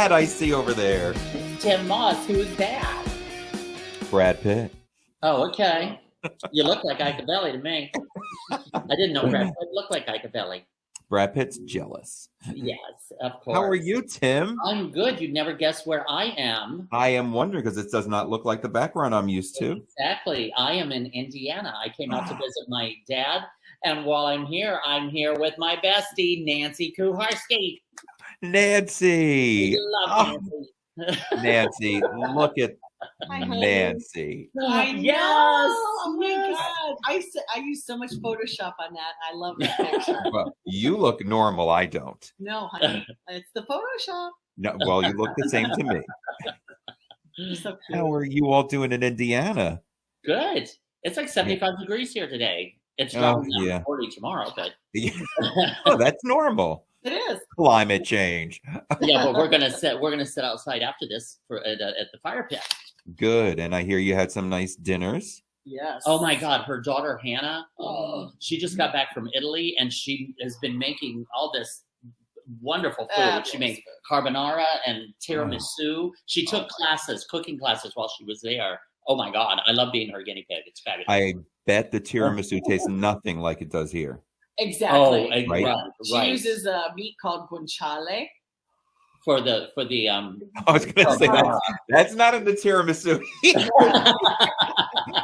that I see over there? Tim Moss, who is that? Brad Pitt. Oh, okay. You look like Ikeavelli to me. I didn't know Brad Pitt looked like Ikeavelli. Brad Pitt's jealous. Yes, of course. How are you, Tim? I'm good. You'd never guess where I am. I am wondering because it does not look like the background I'm used to. Exactly. I am in Indiana. I came out to visit my dad. And while I'm here with my bestie, Nancy Kucharski. Nancy. Love Nancy. Nancy, look at Nancy. I know. Yes. Oh my God. I use so much Photoshop on that. I love that picture. Well, you look normal. I don't. No, honey. It's the Photoshop. No, well, you look the same to me. You're so cute. How are you all doing in Indiana? Good. It's like 75 degrees here today. It's dropping down to 40 tomorrow, but Oh, that's normal. It is. Climate change. yeah, but we're gonna sit outside after this at the fire pit. Good. And I hear you had some nice dinners. Yes. Oh my God, her daughter Hannah, she just got back from Italy and she has been making all this wonderful food. She made carbonara and tiramisu. She took cooking classes while she was there. Oh my God, I love being her guinea pig. It's fabulous. I bet the tiramisu tastes nothing like it does here. Exactly. Oh, right. She uses a meat called guanciale. For the I was going to say that's not in the tiramisu.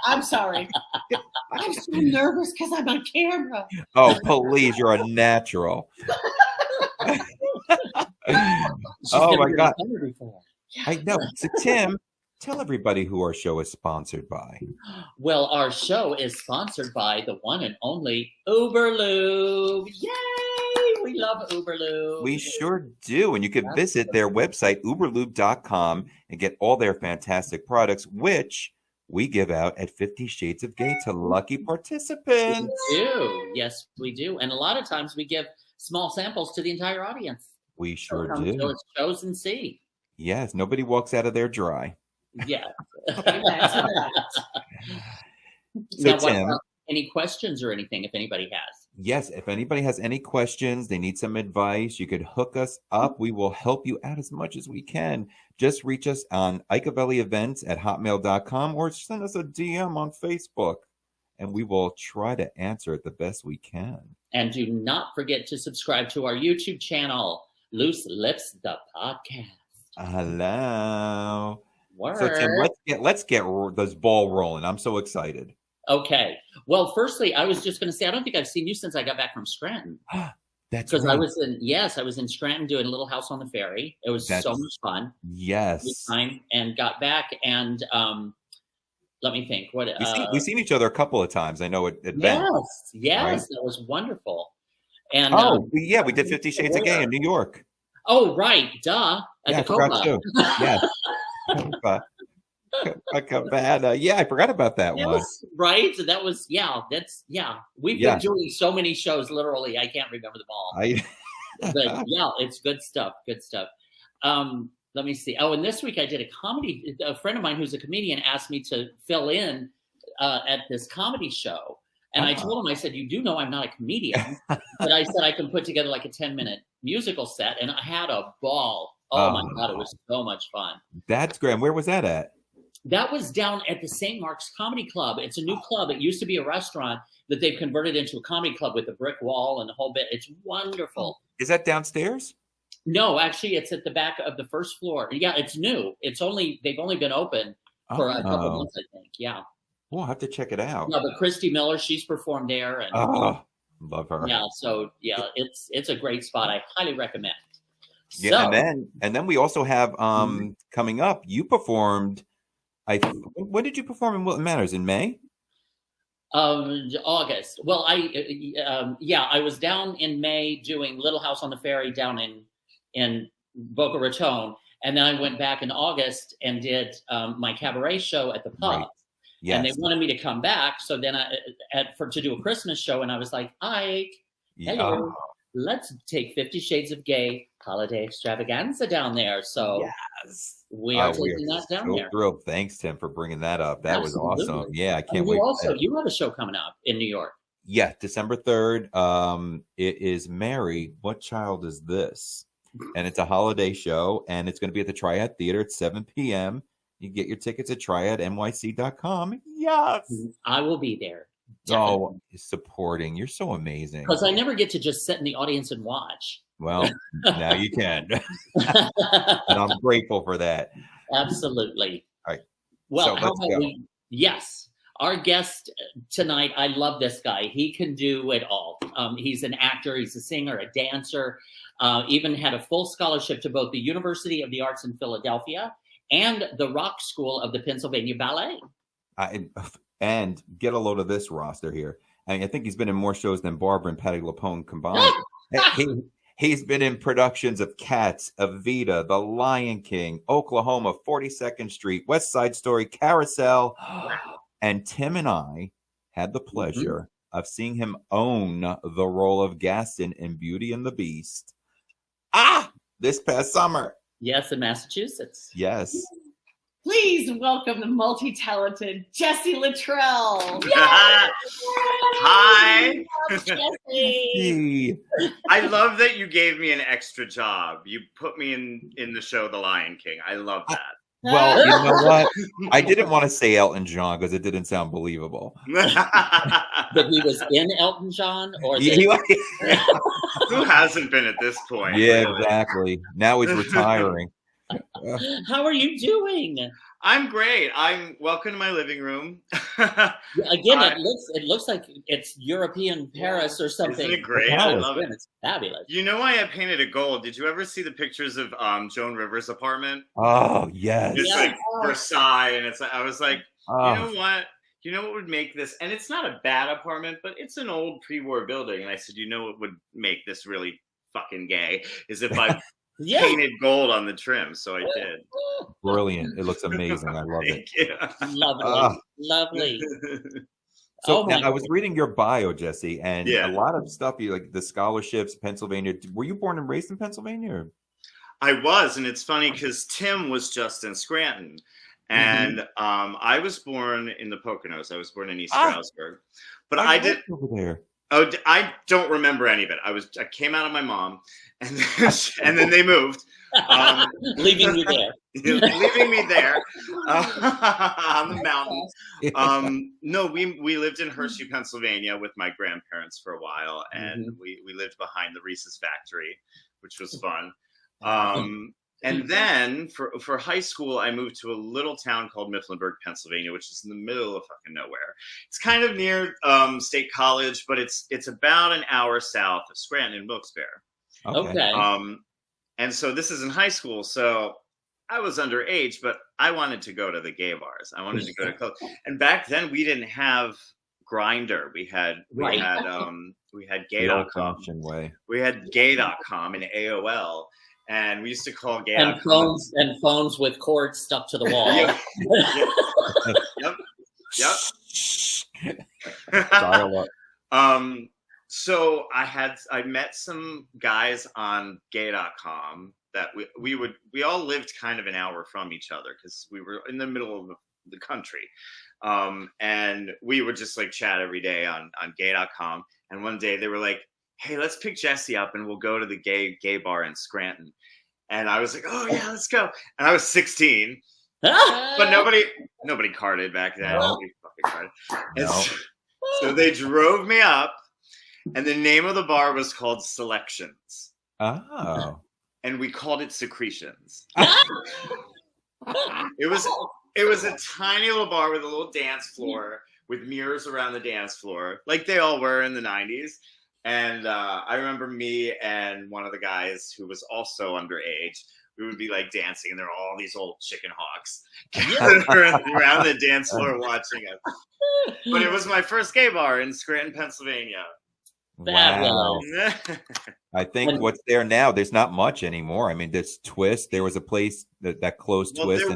I'm sorry. I'm so nervous because I'm on camera. Oh, please, you're a natural. Oh my God. I know. So Tim, tell everybody who our show is sponsored by. Well, our show is sponsored by the one and only Uberlube. Yay! We love Uberlube. We sure do. And you can visit their website, uberlube.com, and get all their fantastic products, which we give out at 50 Shades of Gay to lucky participants. We do. Yes, we do. And a lot of times we give small samples to the entire audience. We sure So do. it's shows and see. Yes, nobody walks out of there dry. Yeah. So now, Tim, any questions or anything if anybody has? yes, if anybody has any questions, they need some advice, you could hook us up. We will help you out as much as we can. Just reach us on ikeavellievents at hotmail.com or send us a DM on Facebook, and we will try to answer it the best we can. And do not forget to subscribe to our YouTube channel, Loose Lips, the podcast. Hello. Word. So Tim, let's get this ball rolling. I'm so excited. Okay. Well, firstly, I was just going to say, I don't think I've seen you since I got back from Scranton. That's because right. I was in Scranton doing Little House on the Ferry. It was so much fun. Yes. And got back and let me think. We've seen each other a couple of times. I know at events. Yes, right? That was wonderful. And we did 50 Shades of Gay in New York. Oh, right, duh. At I the forgot Copa. too. Yes. I forgot about that one. Right? So that was We've been doing so many shows, literally, I can't remember them all. But yeah, it's good stuff. Good stuff. Let me see. Oh, and this week I did a comedy. A friend of mine who's a comedian asked me to fill in at this comedy show. And I told him, I said, you do know I'm not a comedian, but I said I can put together like a 10-minute musical set. And I had a ball. Oh my God, it was so much fun. That's great. Where was that at? That was down at the St. Mark's Comedy Club. It's a new club. It used to be a restaurant that they've converted into a comedy club with a brick wall and the whole bit. It's wonderful. Is that downstairs? No, actually, it's at the back of the first floor. Yeah, it's new. They've only been open for a couple of months, I think. Yeah. We'll have to check it out. Yeah, but Christy Miller, she's performed there. And love her. Yeah, so yeah, it's a great spot. I highly recommend. Yeah, and then we also have coming up. You performed. When did you perform in Wilton Manors? In May? August. Well, I was down in May doing Little House on the Ferry down in Boca Raton, and then I went back in August and did my cabaret show at the pub. Right. Yes. And they wanted me to come back, so then to do a Christmas show, and I was like, Ike, hello, let's take 50 Shades of Gay holiday extravaganza down there. So we are taking that down there. Thrilled. Thanks, Tim, for bringing that up. That was awesome. Yeah, I can't wait. You have a show coming up in New York. Yeah, December 3rd. It is Mary. What child is this? and it's a holiday show, and it's going to be at the Triad Theater at 7 p.m. You can get your tickets at triadnyc.com. Yes. I will be there. Definitely. Oh, supporting. You're so amazing. Because I never get to just sit in the audience and watch. Well, now you can. And I'm grateful for that. Absolutely. All right. Well, so how about we? Yes. Our guest tonight, I love this guy. He can do it all. He's an actor, he's a singer, a dancer, even had a full scholarship to both the University of the Arts in Philadelphia and the Rock School of the Pennsylvania Ballet. And get a load of this roster here. I mean, I think he's been in more shows than Barbara and Patti LuPone combined. He's been in productions of Cats, Evita, The Lion King, Oklahoma, 42nd Street, West Side Story, Carousel. Wow. And Tym and I had the pleasure of seeing him own the role of Gaston in Beauty and the Beast. This past summer. Yes, in Massachusetts. Yes. Please welcome the multi-talented Jesse Luttrell. Hi. Jesse. I love that you gave me an extra job. You put me in the show The Lion King. I love that. Well, you know what? I didn't want to say Elton John because it didn't sound believable. But he was in Elton John? Or Who hasn't been at this point? Yeah, really? Exactly. Now he's retiring. How are you doing? I'm great. I'm welcome to my living room. Again, it looks like it's European Paris or something. Isn't it great? I love it. It's fabulous. You know why I painted it gold? Did you ever see the pictures of Joan Rivers' apartment? Oh, yes. It's like Versailles, and it's like, I was like, you know what? You know what would make this? And it's not a bad apartment, but it's an old pre-war building. And I said, you know what would make this really fucking gay is if I painted gold on the trim. So I did. Brilliant. It looks amazing. I love it. Lovely. Lovely. So now, I was reading your bio, Jesse, and a lot of stuff, you like the scholarships, Pennsylvania. Were you born and raised in Pennsylvania? Or? I was, and it's funny because Tym was just in Scranton. And I was born in the Poconos. I was born in East Stroudsburg. But I did over there. Oh, I don't remember any of it. I came out of my mom, and then they moved, leaving you there. Leaving me there on the mountain. No, we lived in Hershey, Pennsylvania, with my grandparents for a while, and we lived behind the Reese's factory, which was fun. And then for high school, I moved to a little town called Mifflinburg, Pennsylvania, which is in the middle of fucking nowhere. It's kind of near State College, but it's about an hour south of Scranton and Wilkes-Barre. Okay. And so this is in high school. So I was underage, but I wanted to go to the gay bars. I wanted to go to clubs. And back then we didn't have Grindr. We had gay.com. We had gay.com and AOL. And we used to call gay and phones with cords stuck to the wall. Yep. So I met some guys on gay.com that we all lived kind of an hour from each other because we were in the middle of the country. And we would just like chat every day on gay.com. And one day they were like, hey, let's pick Jesse up and we'll go to the gay bar in Scranton. And I was like, oh yeah, let's go. And I was 16, but nobody carded back then. Nobody fucking carded. So they drove me up, and the name of the bar was called Selections. Oh. And we called it Secretions. It was a tiny little bar with a little dance floor with mirrors around the dance floor, like they all were in the 90s. And I remember me and one of the guys who was also underage, we would be like dancing, and there were all these old chicken hawks around the dance floor watching us. But it was my first gay bar in Scranton, Pennsylvania. Wow. I think what's there now, there's not much anymore. I mean, there's Twist. There was a place that closed Twist.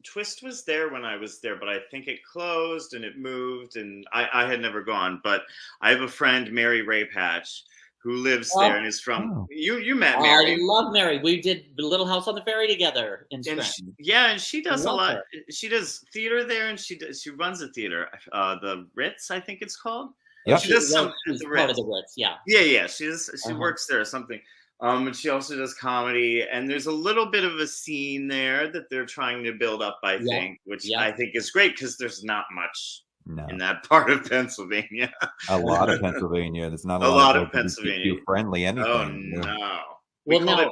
Twist was there when I was there, but I think it closed and it moved, and I had never gone. But I have a friend, Mary Ray Patch, who lives there and is from you met Mary. I love Mary. We did the Little House on the Ferry together in Scranton. And she does a lot. She does theater there, and she runs a theater, the Ritz, I think it's called. Yeah, she does some part of the Ritz. Yeah. Yeah. She works there or something. But she also does comedy, and there's a little bit of a scene there that they're trying to build up, I think, which I think is great because there's not much in that part of Pennsylvania. A lot of Pennsylvania. There's not a lot of Pennsylvania friendly anything. Oh no. Well, now,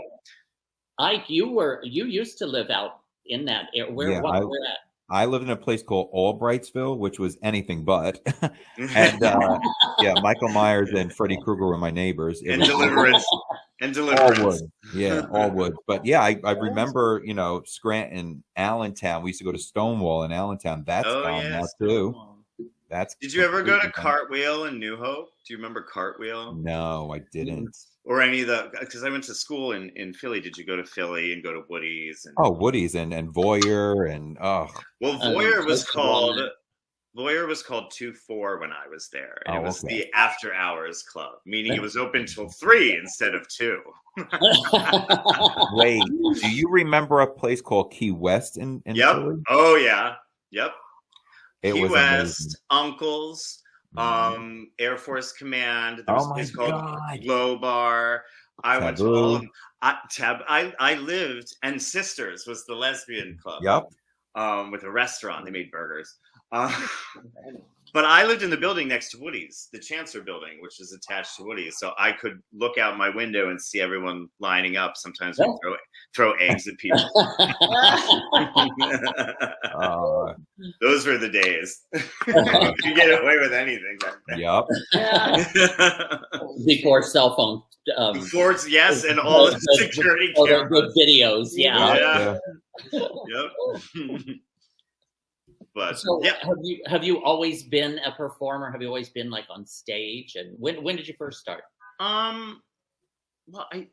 Ike, you used to live out in that area. Where at? I lived in a place called Albrightsville, which was anything but. And Michael Myers and Freddy Krueger were my neighbors. Deliverance. All wood. Yeah, all wood. But yeah, I remember, Scranton, Allentown. We used to go to Stonewall in Allentown. That's gone now too. Did you ever go to Cartwheel in New Hope? Do you remember Cartwheel? No, I didn't. Or any of the, because I went to school in Philly. Did you go to Philly and go to Woody's? Woody's and Voyeur and Well, Voyeur was called 2-4 when I was there, and it was the after hours club, meaning it was open till 3 instead of 2. Wait, do you remember a place called Key West in Philly? Oh yeah, yep. Key West, amazing. Uncle's. Air Force Command. There was a place called Glow Bar. I went to all of them. I lived, and Sisters was the lesbian club. Yep. With a restaurant. They made burgers. But I lived in the building next to Woody's, the Chancellor building, which is attached to Woody's. So I could look out my window and see everyone lining up. Sometimes we throw eggs at people. Those were the days. You could get away with anything back then. Yep. Before cell phone. Before, yes, and all the security cameras. Good videos, yeah. Yep. But so have you always been a performer? Have you always been like on stage? And when did you first start? Well, I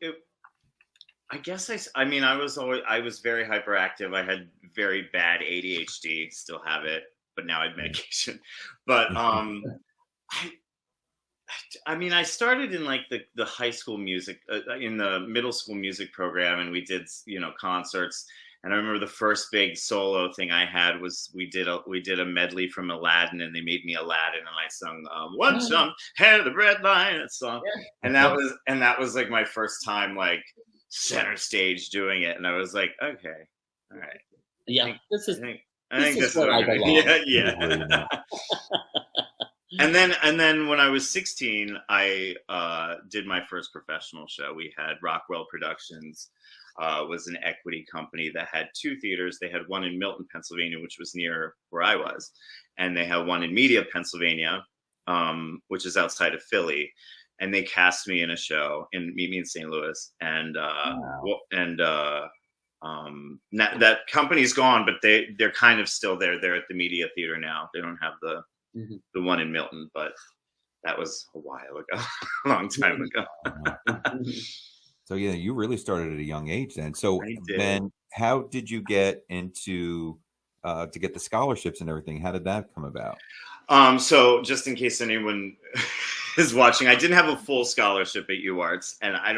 guess I was very hyperactive. I had very bad ADHD, still have it, but now I have medication. But I started in like the high school music, in the middle school music program, and we did concerts. And I remember the first big solo thing I had was we did a medley from Aladdin, and they made me Aladdin, and I sung "One Jump Ahead of the Red Line," that song, and that was like my first time like center stage doing it, and I was like, okay, all right, yeah, this is where I belong. Yeah. And then when I was 16, I did my first professional show. We had Rockwell Productions. Was an equity company that had 2 theaters. They had one in Milton, Pennsylvania, which was near where I was, and they had one in Media, Pennsylvania, which is outside of Philly. And they cast me in a show and meet me in St. Louis. And that company's gone, but they're kind of still there. They're at the Media Theater now. They don't have the one in Milton, but that was a while ago, a long time ago. So yeah, you really started at a young age then. So then how did you get into to get the scholarships and everything? How did that come about? So just in case anyone is watching, I didn't have a full scholarship at UArts, and I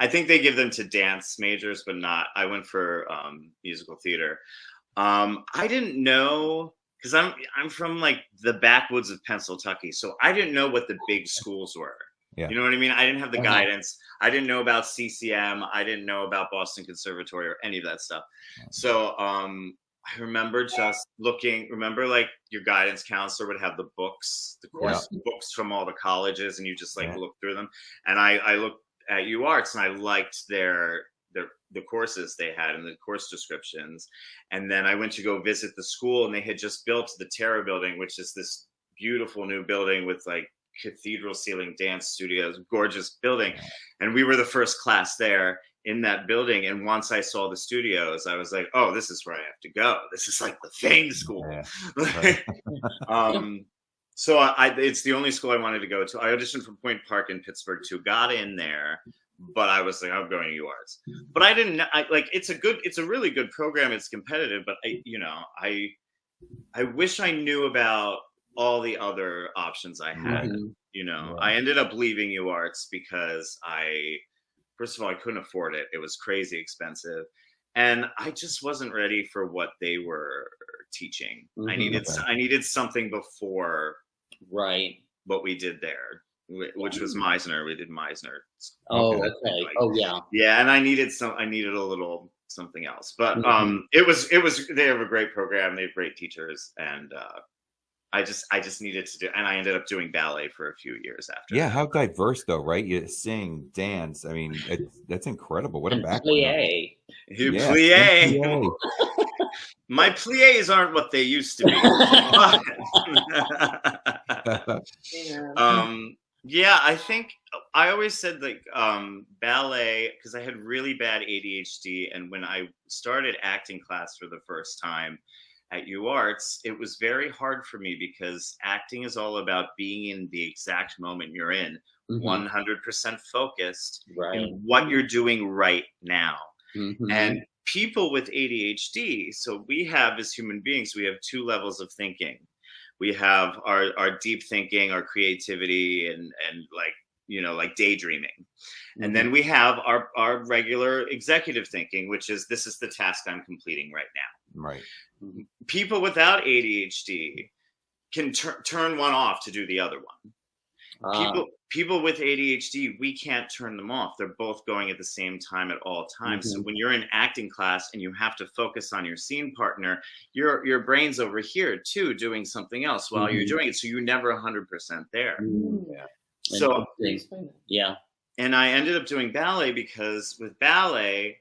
think they give them to dance majors, but not. I went for musical theater. I didn't know, because I'm from like the backwoods of Pennsylvania, so I didn't know what the big schools were. Yeah. You know what I mean? I didn't have the guidance. I didn't know about CCM. I didn't know about Boston Conservatory or any of that stuff. So I remember just remember like your guidance counselor would have the books, the course books from all the colleges, and you just like look through them. And I looked at UArts, and I liked the courses they had and the course descriptions. And then I went to go visit the school, and they had just built the Terra building, which is this beautiful new building with like cathedral ceiling dance studios, gorgeous building. And we were the first class there in that building. And once I saw the studios, I was like, oh, this is where I have to go. This is like the thing school. So it's the only school I wanted to go to. I auditioned for Point Park in Pittsburgh too, got in there, but I was like, I'm going to UArts. But I didn't it's a really good program. It's competitive, but I wish I knew about all the other options I had. I ended up leaving UArts because first of all, I couldn't afford it. It was crazy expensive. And I just wasn't ready for what they were teaching. I needed something before what we did there. which was Meisner. We did Meisner. Oh, okay. Oh, yeah. Yeah, and I needed a little something else, but it was they have a great program. They have great teachers, and I just needed to do, and I ended up doing ballet for a few years after. Yeah, that. how diverse though, right? You sing, dance. I mean, that's incredible. What a background. Plie. Plie. My plies aren't what they used to be. Yeah, I think I always said like ballet, because I had really bad ADHD, and when I started acting class for the first time at UArts, it was very hard for me because acting is all about being in the exact moment you're in, 100% focused in what you're doing right now. And people with ADHD, so we have, as human beings, we have 2 levels of thinking. We have our deep thinking, our creativity, and like, you know, like daydreaming. And then we have our regular executive thinking, which is, this is the task I'm completing right now. Right. People without ADHD can turn one off to do the other one. People with ADHD, we can't turn them off. They're both going at the same time at all times. So when you're in acting class and you have to focus on your scene partner, your brain's over here too, doing something else while you're doing it. So you're never 100% there. Yeah. So yeah. And I ended up doing ballet because with ballet,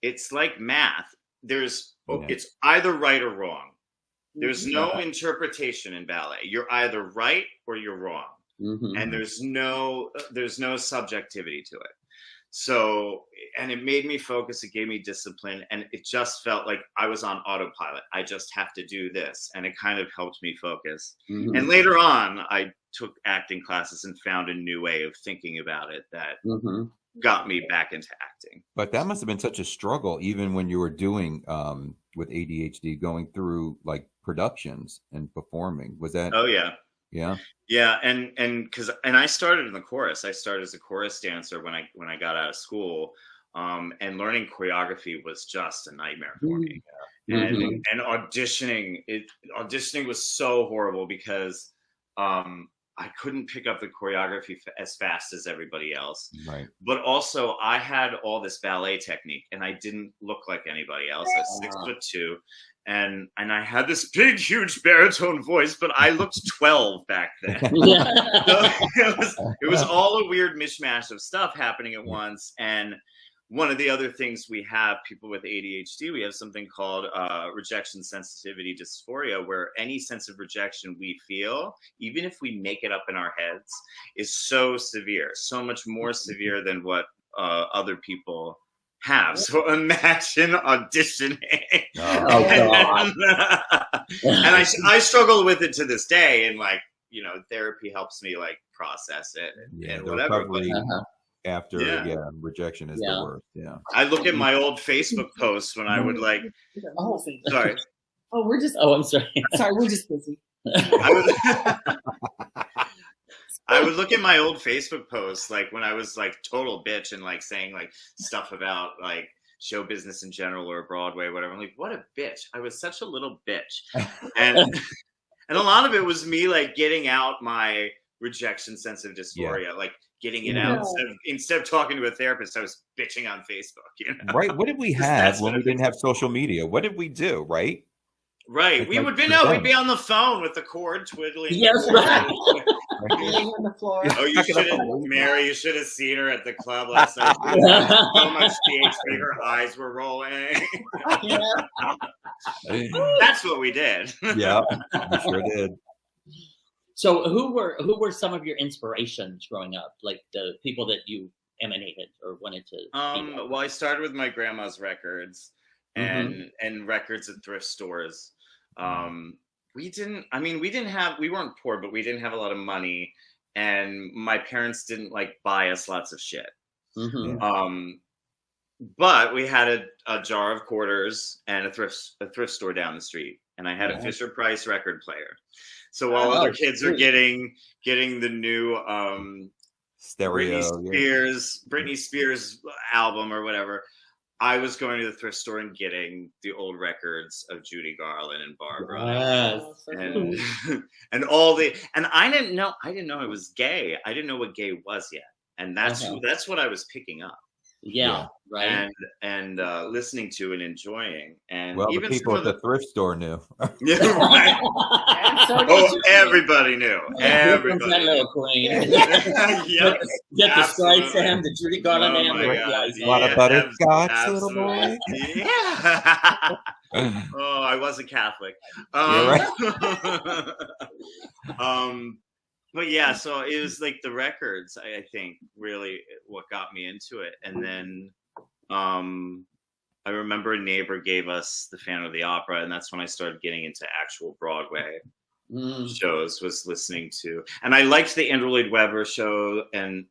it's like math. It's either right or wrong. There's no interpretation in ballet. You're either right or you're wrong. And there's no subjectivity to it. So, and it made me focus, it gave me discipline, and it just felt like I was on autopilot. I just have to do this. And it kind of helped me focus. And later on, I took acting classes and found a new way of thinking about it that got me back into acting. But that must have been such a struggle, even when you were doing with ADHD, going through like productions and performing. Was that? Oh, yeah. Yeah. Yeah, and I started in the chorus. I started as a chorus dancer when I got out of school, and learning choreography was just a nightmare for me. And auditioning was so horrible because I couldn't pick up the choreography as fast as everybody else. Right. But also I had all this ballet technique, and I didn't look like anybody else. I was 6'2". And I had this big, huge baritone voice, but I looked 12 back then. So it was all a weird mishmash of stuff happening at once. And one of the other things we have, people with ADHD, we have something called rejection sensitivity dysphoria, where any sense of rejection we feel, even if we make it up in our heads, is so severe, so much more severe than what other people have. So imagine auditioning. And I struggle with it to this day, and like, you know, therapy helps me like process it and whatever. After rejection is the worst. Yeah. I look at my old Facebook posts when I would like sorry. I'm sorry. Sorry, we're just busy. I would look at my old Facebook posts, like when I was like total bitch and like saying like stuff about like show business in general or Broadway, whatever. I'm like, what a bitch. I was such a little bitch. And a lot of it was me like getting out my rejection sensitive dysphoria, like getting it out. Instead of talking to a therapist, I was bitching on Facebook. You know? Right. What did we have when we didn't have social media? What did we do? Right. Right. We'd be on the phone with the cord twiddling. Yes, right. On the floor. Oh, you should have seen her at the club last night. So much DHP, her eyes were rolling. That's what we did. Yeah, we sure did. So who were some of your inspirations growing up? Like the people that you emanated or wanted to well, I started with my grandma's records and records at thrift stores. We weren't poor, but we didn't have a lot of money, and my parents didn't like buy us lots of shit. But we had a jar of quarters and a thrift store down the street, and I had a Fisher Price record player. So while other kids are getting the new stereo Britney Spears album or whatever, I was going to the thrift store and getting the old records of Judy Garland and Barbara. Yes. And all and I didn't know it was gay. I didn't know what gay was yet. And that's what I was picking up. Yeah, right. And listening to and enjoying. And well, even the people at the thrift store knew. Yeah, right. Oh, everybody knew. Everybody. That little queen. Yep. Get the stripes and the Judy Garland and a lot of butterscotch, little boy. Yeah. Oh, I was a Catholic. But yeah, so it was like the records, I think, really what got me into it. And then I remember a neighbor gave us the Phantom of the Opera, and that's when I started getting into actual Broadway shows, was listening to. And I liked the Andrew Lloyd Webber shows, and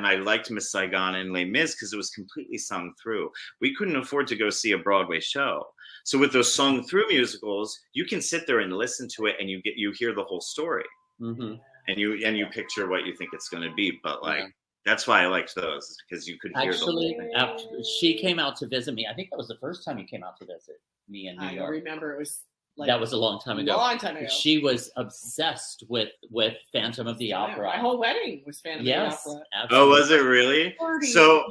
I liked Miss Saigon and Les Mis because it was completely sung through. We couldn't afford to go see a Broadway show. So with those sung through musicals, you can sit there and listen to it, and you hear the whole story. Mm-hmm. And you picture what you think it's going to be, but that's why I liked those, because you could hear the whole thing. After she came out to visit me, I think that was the first time you came out to visit me in New York. I remember it was that was a long time ago. She was obsessed with Phantom of the Opera. My whole wedding was Phantom of the Opera. Absolutely. Oh, was it really? So,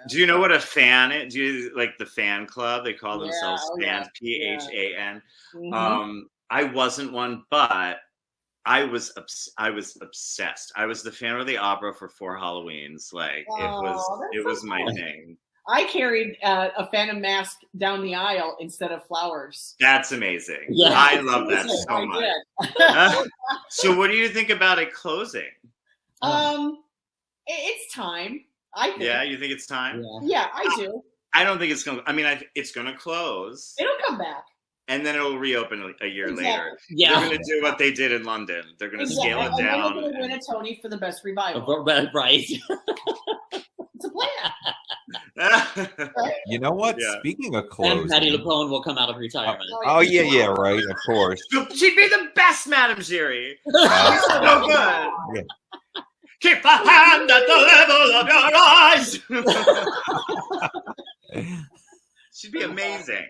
do you know what a fan is? Do you like the fan club? They call themselves fans, PHAN. Mm-hmm. I wasn't one, but I was obsessed. I was the Phantom of the Opera for 4 Halloweens. Like it was my thing. I carried a Phantom mask down the aisle instead of flowers. That's amazing. Yeah. I love that so much. So what do you think about it closing? It's time. I think. Yeah, you think it's time? Yeah, I do. I don't think it's going to. I mean, it's going to close. It'll come back. And then it'll reopen a year later. Yeah. They're going to do what they did in London. They're going to scale it down. They're going to win a Tony for the best revival. Right. It's a plan. Right? You know what? Yeah. Speaking of clothes, and Patti LuPone will come out of retirement. Yeah, right. Of course. She'd be the best Madame Giry. She's so good. Yeah. Keep a hand at the level of your eyes. She'd be amazing.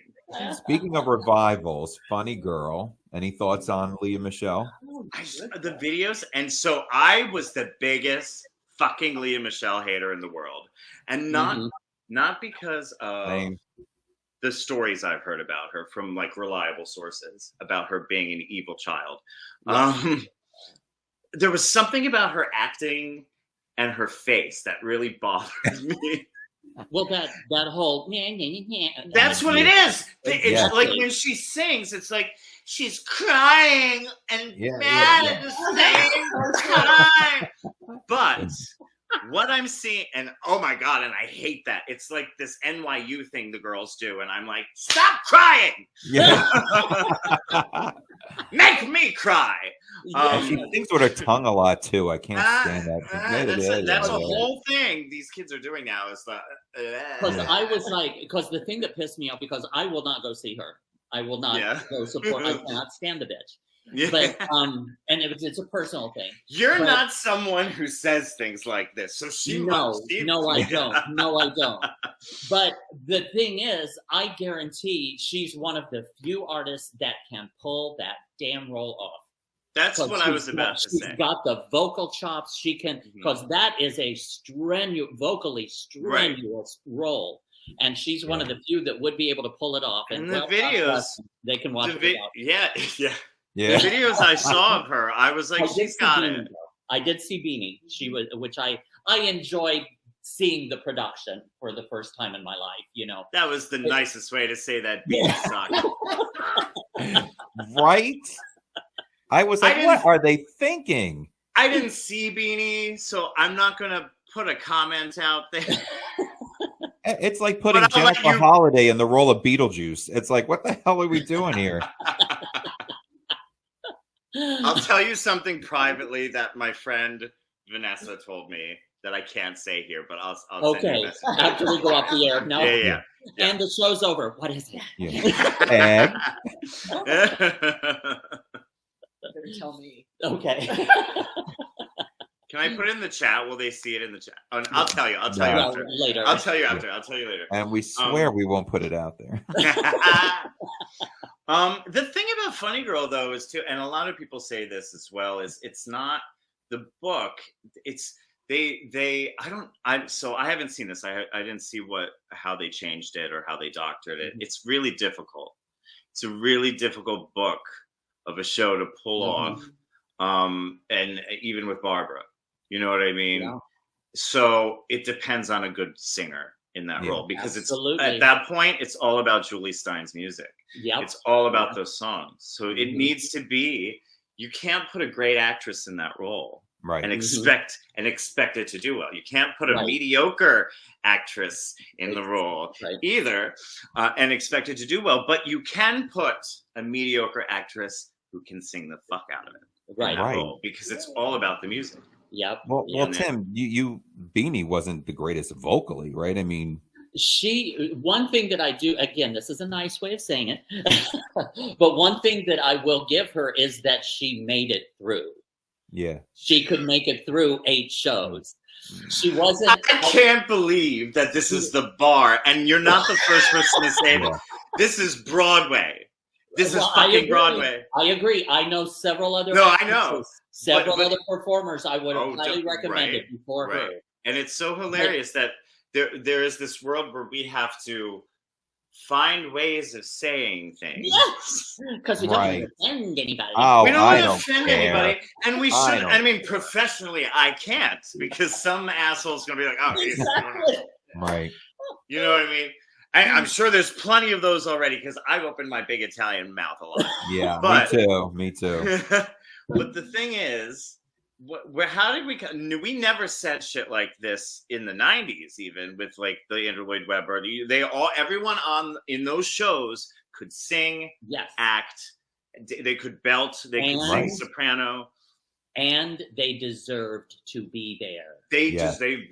Speaking of revivals, Funny Girl. Any thoughts on Leah Michele? The videos, and so I was the biggest fucking Leah Michele hater in the world, and not because of the stories I've heard about her from like reliable sources about her being an evil child. There was something about her acting and her face that really bothered me. Well, that whole that's what it is. It's like when she sings, it's like she's crying and mad at the same time. But what I'm seeing, and oh my god, and I hate that. It's like this NYU thing the girls do, and I'm like, stop crying. Yeah. Make me cry. She sings with her tongue a lot too. I can't stand that. That's a whole thing these kids are doing now. Is that because I was like, because the thing that pissed me off, because I will not go see her. I will not go support. I cannot stand the bitch. Yeah. But and it's a personal thing. You're not someone who says things like this, so no, I don't. But the thing is, I guarantee she's one of the few artists that can pull that damn role off. That's what I was about to say. She's got the vocal chops. She can, because that is a vocally strenuous role. And she's one of the few that would be able to pull it off. And the videos, they can watch it. Yeah. The videos I saw of her, I was like, she's got it. I did see Beanie. She was, which I enjoyed seeing the production for the first time in my life. You know, that was the nicest way to say that Beanie sucked. Right? I was like, what are they thinking? I didn't see Beanie, so I'm not going to put a comment out there. It's like putting Jennifer Holliday in the role of Beetlejuice. It's like, what the hell are we doing here? I'll tell you something privately that my friend Vanessa told me that I can't say here, but I'll send you a message. After we go off the air. No. Yeah. And the show's over. What is it? Egg. Tell me. Okay. Can I put it in the chat? Will they see it in the chat? Oh, I'll tell you. I'll tell you after. Later. I'll tell you after. I'll tell you later. And we swear we won't put it out there. The thing about Funny Girl, though, is too, and a lot of people say this as well, is it's not the book. It's I haven't seen this. I didn't see how they changed it or how they doctored it. It's really difficult. It's a really difficult book of a show to pull off. And even with Barbara, you know what I mean? Yeah. So it depends on a good singer in that role, because it's at that point, it's all about Julie Stein's music. Yeah, it's all about those songs. So it needs to be, you can't put a great actress in that role. Right. And expect it to do well. You can't put a mediocre actress in the role either, and expect it to do well. But you can put a mediocre actress who can sing the fuck out of it. Right. Role, because it's all about the music. Yep. Well, Tym, you Beanie wasn't the greatest vocally, right? I mean, one thing that I do, again, this is a nice way of saying it, but one thing that I will give her is that she made it through. Yeah. She could make it through 8 shows. She wasn't. I can't believe that this is the bar, and you're not the first person to say it. This is Broadway. This is fucking Broadway. I agree. I know several other. No, I know several other performers. I would have highly recommended before her. And it's so hilarious that there is this world where we have to find ways of saying things. Yes, because we don't offend anybody. We don't offend anybody, and we should. I mean, professionally, I can't, because some asshole's gonna be like, "Oh, exactly. Right." You know what I mean? I'm sure there's plenty of those already, because I've opened my big Italian mouth a lot. Yeah, me too. But the thing is, how did we never said shit like this in the 90s, even with like the Andrew Lloyd Webber. Everyone in those shows could sing, act, they could belt, they could sing soprano. And they deserved to be there. They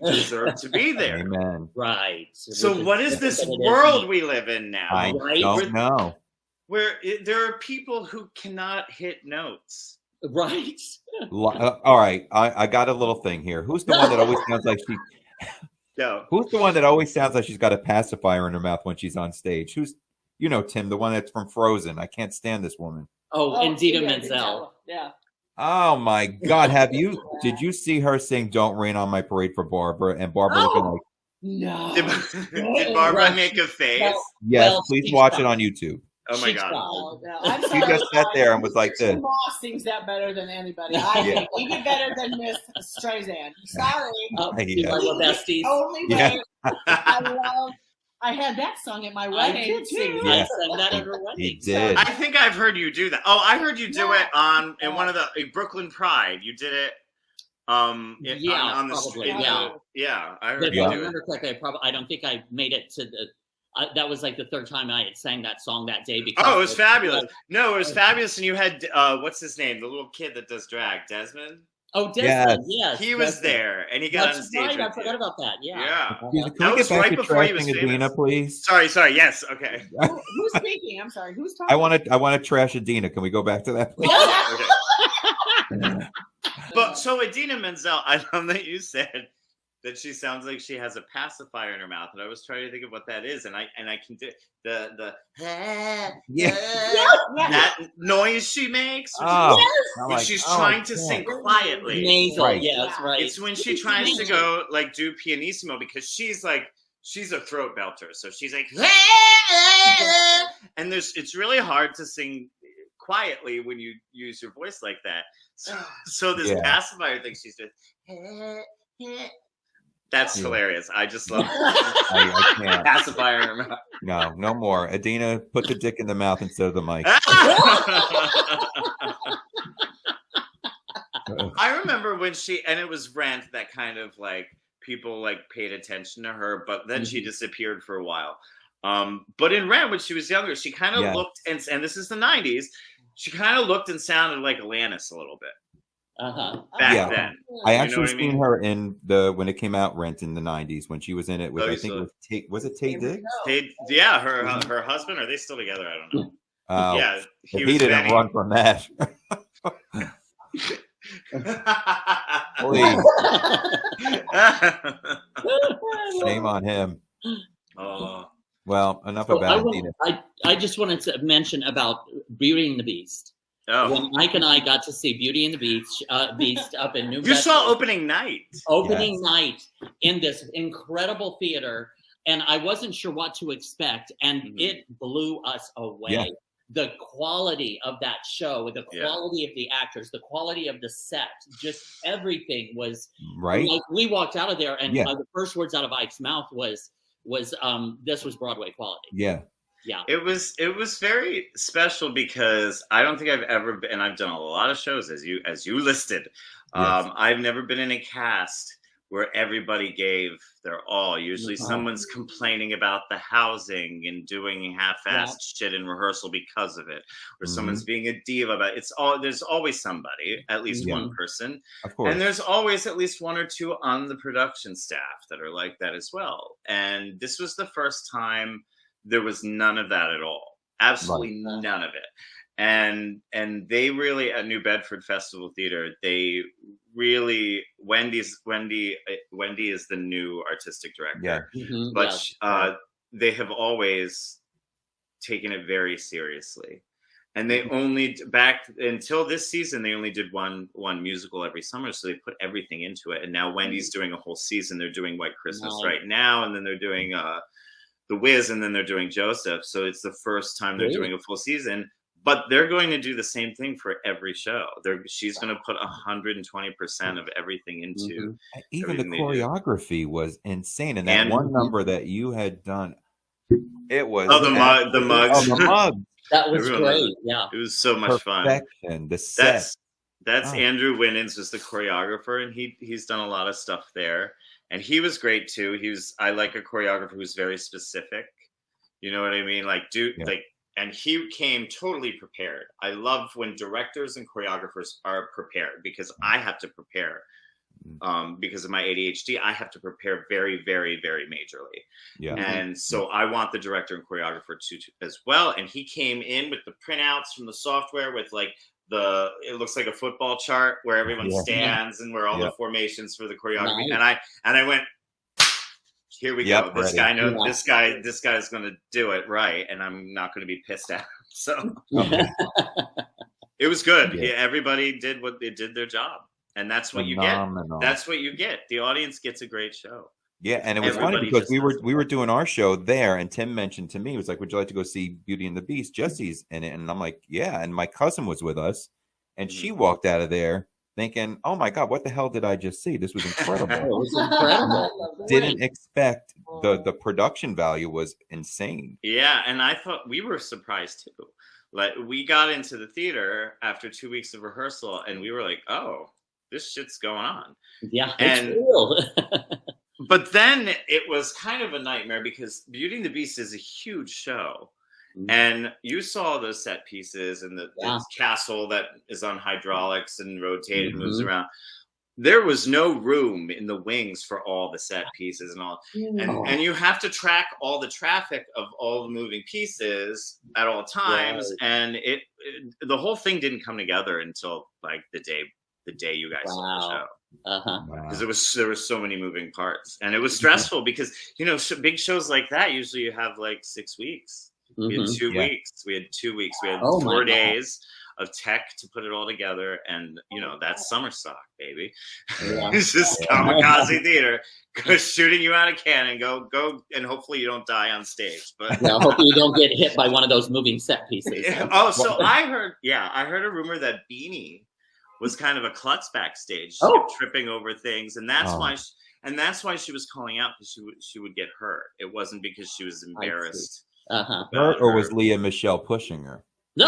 deserve to be there. Amen. Right. So what is this world we live in now? I don't know. Where there are people who cannot hit notes. Right. All right. I got a little thing here. Who's the one that always sounds like she? No. Who's the one that always sounds like she's got a pacifier in her mouth when she's on stage? Who's, Tym, the one that's from Frozen? I can't stand this woman. Idina Menzel. Yeah. Oh my God! Did you see her sing "Don't Rain on My Parade" for Barbara? And Barbara looking like, no. Did Barbara make a face? Yes, please watch it on YouTube. Oh my God! I'm sorry, she just sat there and was like this. Moss sings that better than anybody. I think even better than Miss Streisand. Sorry. We're besties. Only way. I had that song at my wedding too. I sang that at her wedding. He did. I think I've heard you do that. Oh, I heard you do it in one of the Brooklyn Pride. You did it. On the street. Yeah. I heard you do it. I remember correctly. I don't think I made it to the. That was like the 3rd time I had sang that song that day. Because it was fabulous. No, it was fabulous. And you had what's his name? The little kid that does drag, Desmond. Oh, Desmond, yes. He was there, and he got on stage. I forgot about that. Yeah. Can we get back to trashing Idina, please? Sorry. Yes. Okay. Who's speaking? I'm sorry. Who's talking? I want to trash Idina. Can we go back to that, please? Okay. But so Idina Menzel, I love that you said that she sounds like she has a pacifier in her mouth, and I was trying to think of what that is, and I can do the that noise she makes when she's trying to sing quietly. Nasal, yes, right. It's when she tries to go like do pianissimo, because she's a throat belter, so she's like, and it's really hard to sing quietly when you use your voice like that. So this pacifier thing she's doing. That's hilarious. I just love it. I can't. Pacifier. No more. Idina, put the dick in the mouth instead of the mic. I remember when it was Rent that kind of like people like paid attention to her, but then she disappeared for a while. But in Rent, when she was younger, she kind of looked, and this is the 90s, she kind of looked and sounded like Alanis a little bit. Back then. I actually seen her in when it came out, Rent, in the 90s, when she was in it with, I think was it Taye Diggs? Her husband. Are they still together? I don't know. He didn't run from that. Please. Shame on him. Oh. Well, enough about Idina. I just wanted to mention about Beauty and the Beast. Oh. When Ike and I got to see Beauty and the Beast up in New Bedford. You saw opening night. Opening night in this incredible theater, and I wasn't sure what to expect, and it blew us away. Yeah. The quality of that show, the quality of the actors, the quality of the set, just everything was right. Like, we walked out of there, and the first words out of Ike's mouth was this was Broadway quality. Yeah. Yeah. It was very special because I don't think I've ever been, and I've done a lot of shows as you listed. Yes. I've never been in a cast where everybody gave their all. Usually someone's complaining about the housing and doing half-assed shit in rehearsal because of it. Or someone's being a diva about it. There's always somebody, at least one person. Of course. And there's always at least one or two on the production staff that are like that as well. And this was the first time there was none of that at all. Absolutely none of it. And they really, at New Bedford Festival Theater, they really, Wendy is the new artistic director. Yeah. But they have always taken it very seriously. And they only, back until this season, they only did one musical every summer. So they put everything into it. And now Wendy's doing a whole season. They're doing White Christmas right now. And then they're doing The Wiz, and then they're doing Joseph. So it's the first time they're doing a full season. But they're going to do the same thing for every show. She's going to put 120% of everything into. Even the choreography was insane. And that one number that you had done, it was the mugs. The mugs. That was great. Yeah, it was so much fun. The set. That's Andrew Winans was the choreographer, and he's done a lot of stuff there. And he was great too. I like a choreographer who's very specific. You know what I mean? And he came totally prepared. I love when directors and choreographers are prepared, because I have to prepare. Because of my ADHD, I have to prepare very, very, very majorly. Yeah. And so I want the director and choreographer to as well. And he came in with the printouts from the software with it looks like a football chart where everyone stands and where all the formations for the choreography. Nice. And I went, here we go. This guy knows. This guy is going to do it right, and I'm not going to be pissed at him. So it was good. Yeah. Everybody did their job, and that's what you get. That's what you get. The audience gets a great show. Yeah, and it was funny because we were doing our show there, and Tym mentioned to me, he was like, "Would you like to go see Beauty and the Beast? Jesse's in it," and I'm like, "Yeah." And my cousin was with us, and she walked out of there thinking, "Oh my God, what the hell did I just see? This was incredible." It was incredible. Didn't expect the production value was insane. Yeah, and I thought we were surprised too. Like, we got into the theater after 2 weeks of rehearsal, and we were like, "Oh, this shit's going on." Yeah, it's real. But then it was kind of a nightmare because Beauty and the Beast is a huge show. And you saw those set pieces and the castle that is on hydraulics and rotated, moves around. There was no room in the wings for all the set pieces and all. And you have to track all the traffic of all the moving pieces at all times. Right. And the whole thing didn't come together until like the day you guys saw the show. Because there was so many moving parts, and it was stressful because big shows like that usually you have like 6 weeks. We had 2 weeks. We had 2 weeks. We had 4 days of tech to put it all together, and that's summer stock, baby. It's just kamikaze theater, shooting you out of cannon. Go, and hopefully you don't die on stage. But hopefully you don't get hit by one of those moving set pieces. So I heard a rumor that Beanie was kind of a klutz backstage. She kept tripping over things, and that's why she was calling out, because she would get hurt. It wasn't because she was embarrassed. Her, or was Leah Michelle pushing her? No.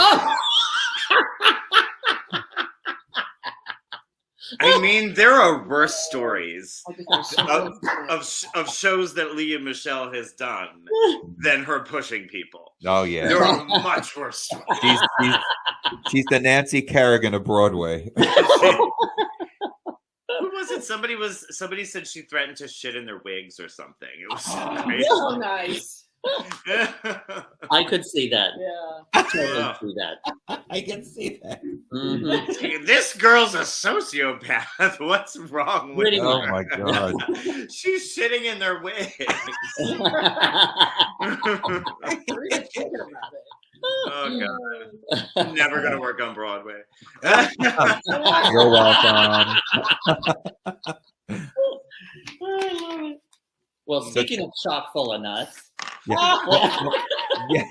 I mean, there are worse stories of shows that Leah Michelle has done than her pushing people. Oh yeah, there are much worse stories. She's the Nancy Kerrigan of Broadway. Who was it? Somebody said she threatened to shit in their wigs or something. It was so crazy. So nice. I could see that. Yeah. Totally see that. I can see that. Mm-hmm. This girl's a sociopath. What's wrong with her? Oh my god. She's shitting in their wigs. Oh god. Never gonna work on Broadway. You're welcome. I love it. Well, speaking of Chock Full O Nuts. Yeah.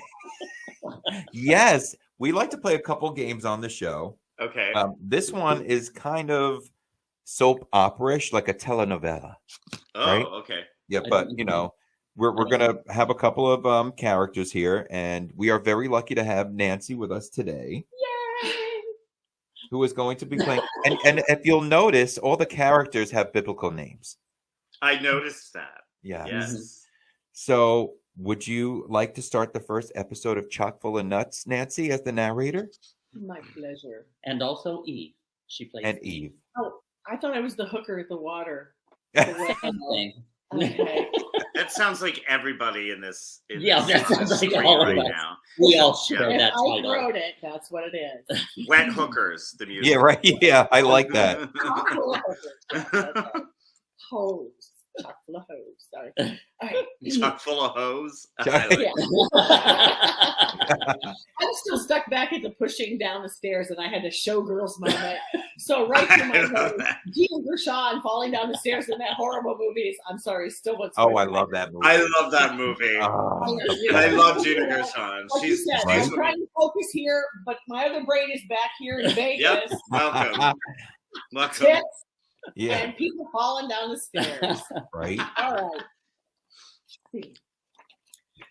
Yes, we like to play a couple games on the show. Okay. This one is kind of soap opera-ish, like a telenovela. Oh, right? okay. Yeah, but we're gonna have a couple of characters here, and we are very lucky to have Nancy with us today. Yay! Who is going to be playing? And if you'll notice, all the characters have biblical names. I noticed that. Yeah. Yes. So, would you like to start the first episode of Chock Full O Nuts, Nancy, as the narrator? My pleasure. And also Eve. She plays And Eve. Oh, I thought I was the hooker at the water. Same thing. Okay. That sounds like everybody in this. That sounds like screen all of right us. now. We all share If that I title. wrote it, that's what it is. Wet hookers, the music. Yeah, right. Yeah, I like that. Hose. Chock full of hose. Sorry. All right. Chock full of hose. Chock- Yeah. I'm still stuck back at the pushing down the stairs, and I had a showgirls moment. So right to my nose, Gina Gershon falling down the stairs in that horrible movie. I'm sorry, still what's. Oh, I love that movie. I love that movie. I love Gina Gershon. Like you said, right. I'm trying to focus here, but my other brain is back here in Vegas. Yep. Welcome. Welcome. Tits Yeah, and people falling down the stairs. right. All right.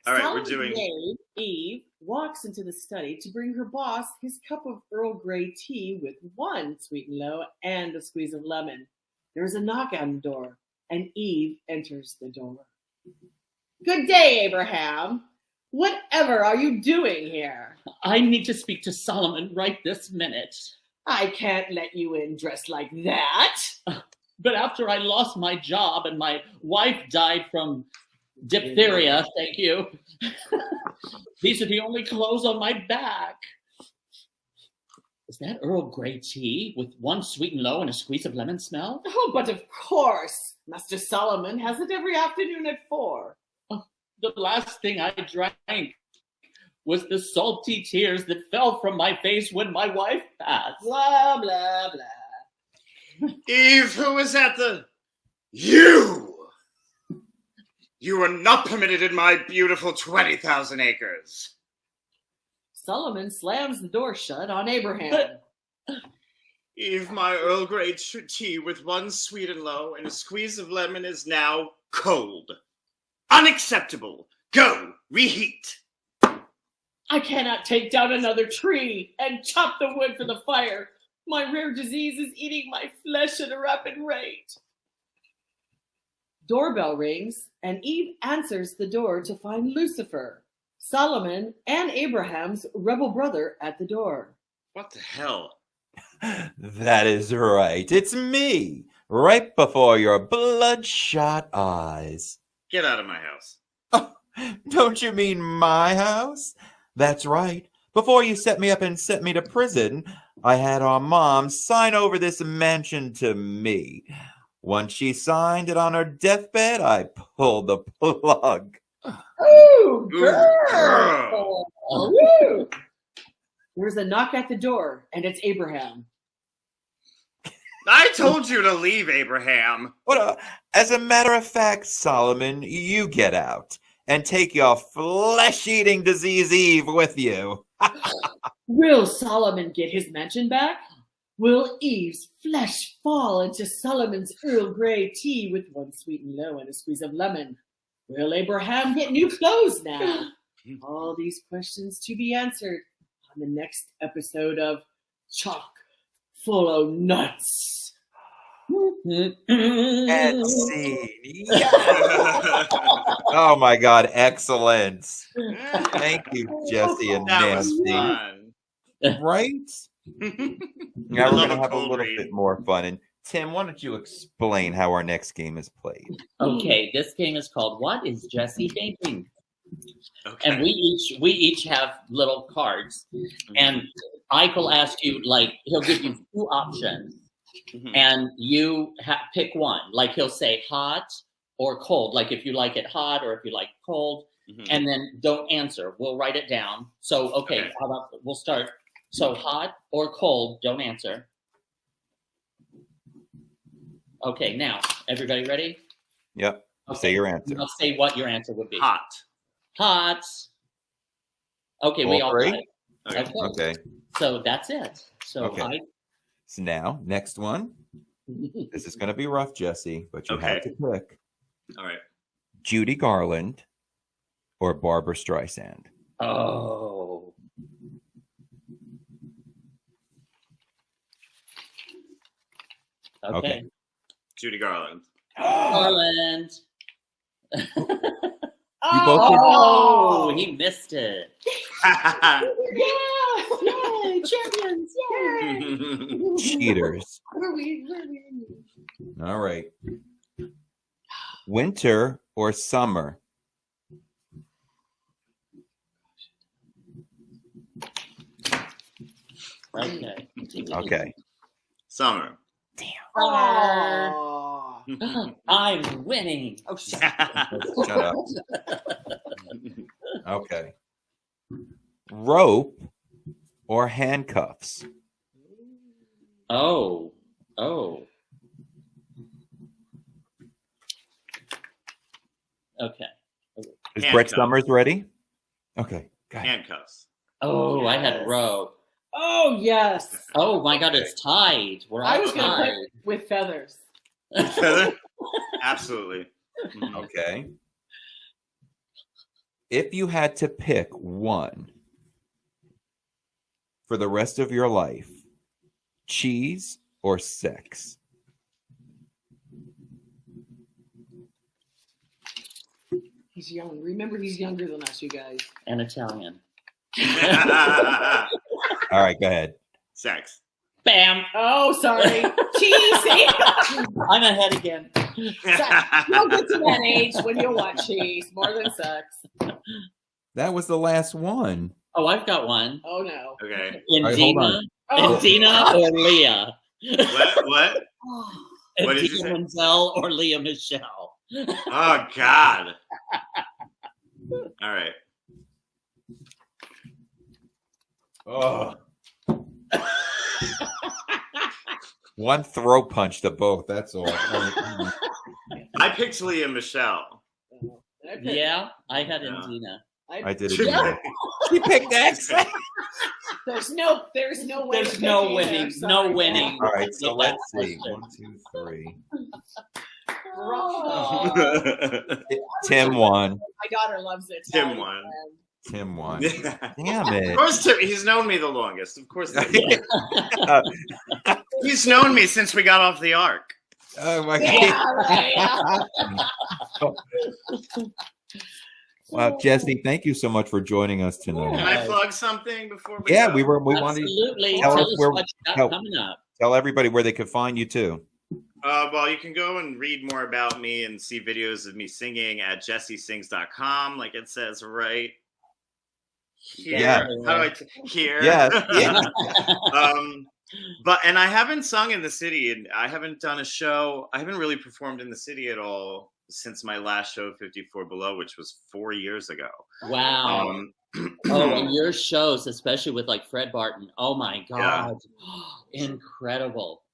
All right, we're Solemn doing. maid, Eve walks into the study to bring her boss his cup of Earl Grey tea with one sweet and low and a squeeze of lemon. There's a knock on the door, and Eve enters the door. Good day, Abraham. Whatever are you doing here? I need to speak to Solomon right this minute. I can't let you in dressed like that. But after I lost my job and my wife died from diphtheria, thank you, these are the only clothes on my back. Is that Earl Grey tea with one sweet and low and a squeeze of lemon smell? Oh, but of course. Master Solomon has it every afternoon at 4. The last thing I drank was the salty tears that fell from my face when my wife passed. Blah, blah, blah. Eve, who is at the. You! You are not permitted in my beautiful 20,000 acres. Solomon slams the door shut on Abraham. Eve, my Earl Grey tea with one sweet and low and a squeeze of lemon is now cold. Unacceptable. Go, reheat. I cannot take down another tree and chop the wood for the fire. My rare disease is eating my flesh at a rapid rate. Doorbell rings, and Eve answers the door to find Lucifer, Solomon, and Abraham's rebel brother at the door. What the hell? That is right. It's me, right before your bloodshot eyes. Get out of my house. Oh, don't you mean my house? That's right. Before you set me up and sent me to prison, I had our mom sign over this mansion to me. Once she signed it on her deathbed, I pulled the plug. Ooh, girl. Ooh. There's a knock at the door, and it's Abraham. I told you to leave, Abraham. As a matter of fact, Solomon, you get out and take your flesh-eating disease Eve with you. Will Solomon get his mansion back? Will Eve's flesh fall into Solomon's Earl Grey tea with one sweet and low and a squeeze of lemon? Will Abraham get new clothes now? All these questions to be answered on the next episode of Chock Full O Nuts. And scene. Yes. Oh my God, excellent. Thank you, Jesse and That was Nancy. fun. Right? Now I we're love going to a have a cold little read. bit more fun. And Tim, why don't you explain how our next game is played? Okay, this game is called What is Jesse Thinking? Okay. And we each have little cards. And Ike will ask you, like, he'll give you 2 options, and you pick one. Like, he'll say hot or cold, like if you like it hot or if you like cold, and then don't answer. We'll write it down. So, okay. How about we'll start. So, hot or cold, don't answer. Okay, now, everybody ready? Yep. Okay. Say your answer. I'll say what your answer would be. Hot. Hot. Okay, we all got it. Okay. So that's it. So okay. So now, next one. This is going to be rough, Jesse, but you have to pick. All right. Judy Garland or Barbara Streisand? Oh. Okay. Judy Garland. Garland. Oh, he missed it. Yay, champions! Yay! Cheaters. All right. Winter or summer? Okay. Okay. Summer. Damn. Oh. I'm winning. Oh, shut up. Okay. Rope or handcuffs? Oh. Okay. Is Brett Summers ready? Okay. Go ahead. Handcuffs. Oh, yes. I had rope. Oh, yes. Oh, my God, it's tied. We're all I was going to tied. put with feathers. Feather? Absolutely. Okay. If you had to pick one for the rest of your life, cheese or sex? He's young. Remember, he's younger than us, you guys. And Italian. All right, go ahead. Sex. Bam. Oh, sorry. Cheese. I'm ahead again. You'll get to that age when you'll want cheese more than sex. That was the last one. Oh, I've got one. Oh, no. Okay. Right, Idina or Leah? What? What did you say? Idina Menzel or Leah Michelle? Oh, God. All right. Oh. One throat punch to both. That's all. I picked Leah Michelle. Yeah, I had Idina. I did it. She picked X. There's no way. There's no winning. No winning. All right, so let's see. 1, 2, 3. Tim won. My daughter loves it. Tim won. Tim won. Damn it. Of course, Tim, he's known me the longest. Of course. He's known me since we got off the ark. Oh, my God. Wow, Jesse, thank you so much for joining us tonight. Can I plug something before we go? we wanted to tell us where, what you got coming up. Tell everybody where they could find you too. Well, you can go and read more about me and see videos of me singing at jessesings.com, like it says right here. Yeah. How do here? Yeah. And I haven't sung in the city, and I haven't done a show. I haven't really performed in the city at all since my last show, 54 Below, which was 4 years ago. Wow. And your shows, especially with like Fred Barton. Oh my God. Yeah. Incredible.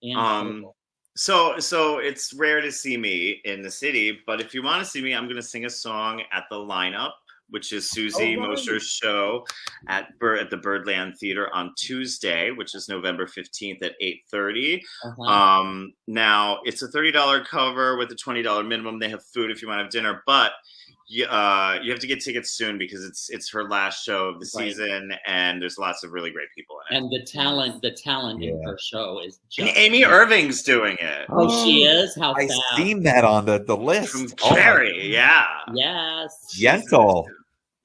So it's rare to see me in the city, but if you want to see me, I'm going to sing a song at the Lineup, which is Susie Mosher's show at the Birdland Theater on Tuesday, which is November 15th at 8:30. Now, it's a $30 cover with a $20 minimum. They have food if you want to have dinner, but you have to get tickets soon because it's her last show of the season, and there's lots of really great people in it. And the talent in her show is just... And Amy Irving's doing it. Oh, she is? How I've fast. seen that on the list. From Carrie, yeah. Yes. Yentl.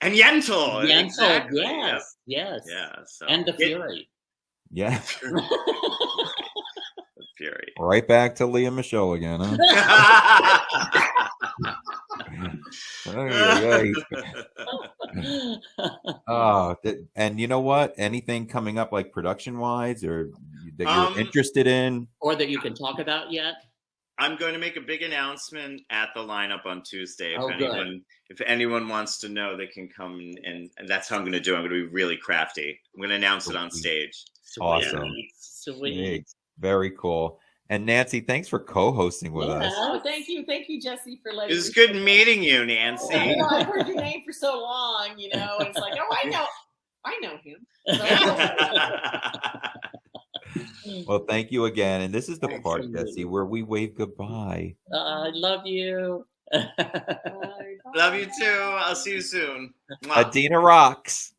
And Yentl. Yentl, exactly. yes. Yes. Yeah. So and the Fury. Yeah. The Fury. Right back to Leah Michelle again, huh? Oh, and you know what? Anything coming up like production wise or that you're interested in? Or that you can talk about yet? I'm going to make a big announcement at the lineup on Tuesday. If anyone wants to know, they can come, and that's how I'm going to do it. I'm going to be really crafty. I'm going to announce it on stage. Awesome. Sweet. Very cool. And Nancy, thanks for co-hosting with us. Oh, thank you, Jesse, for letting. It was good meeting you, Nancy. I've heard your name for so long, and it's like, I know him. Well, thank you again. And this is the part, Jesse, where we wave goodbye. I love you. Love you too. I'll see you soon. Idina rocks.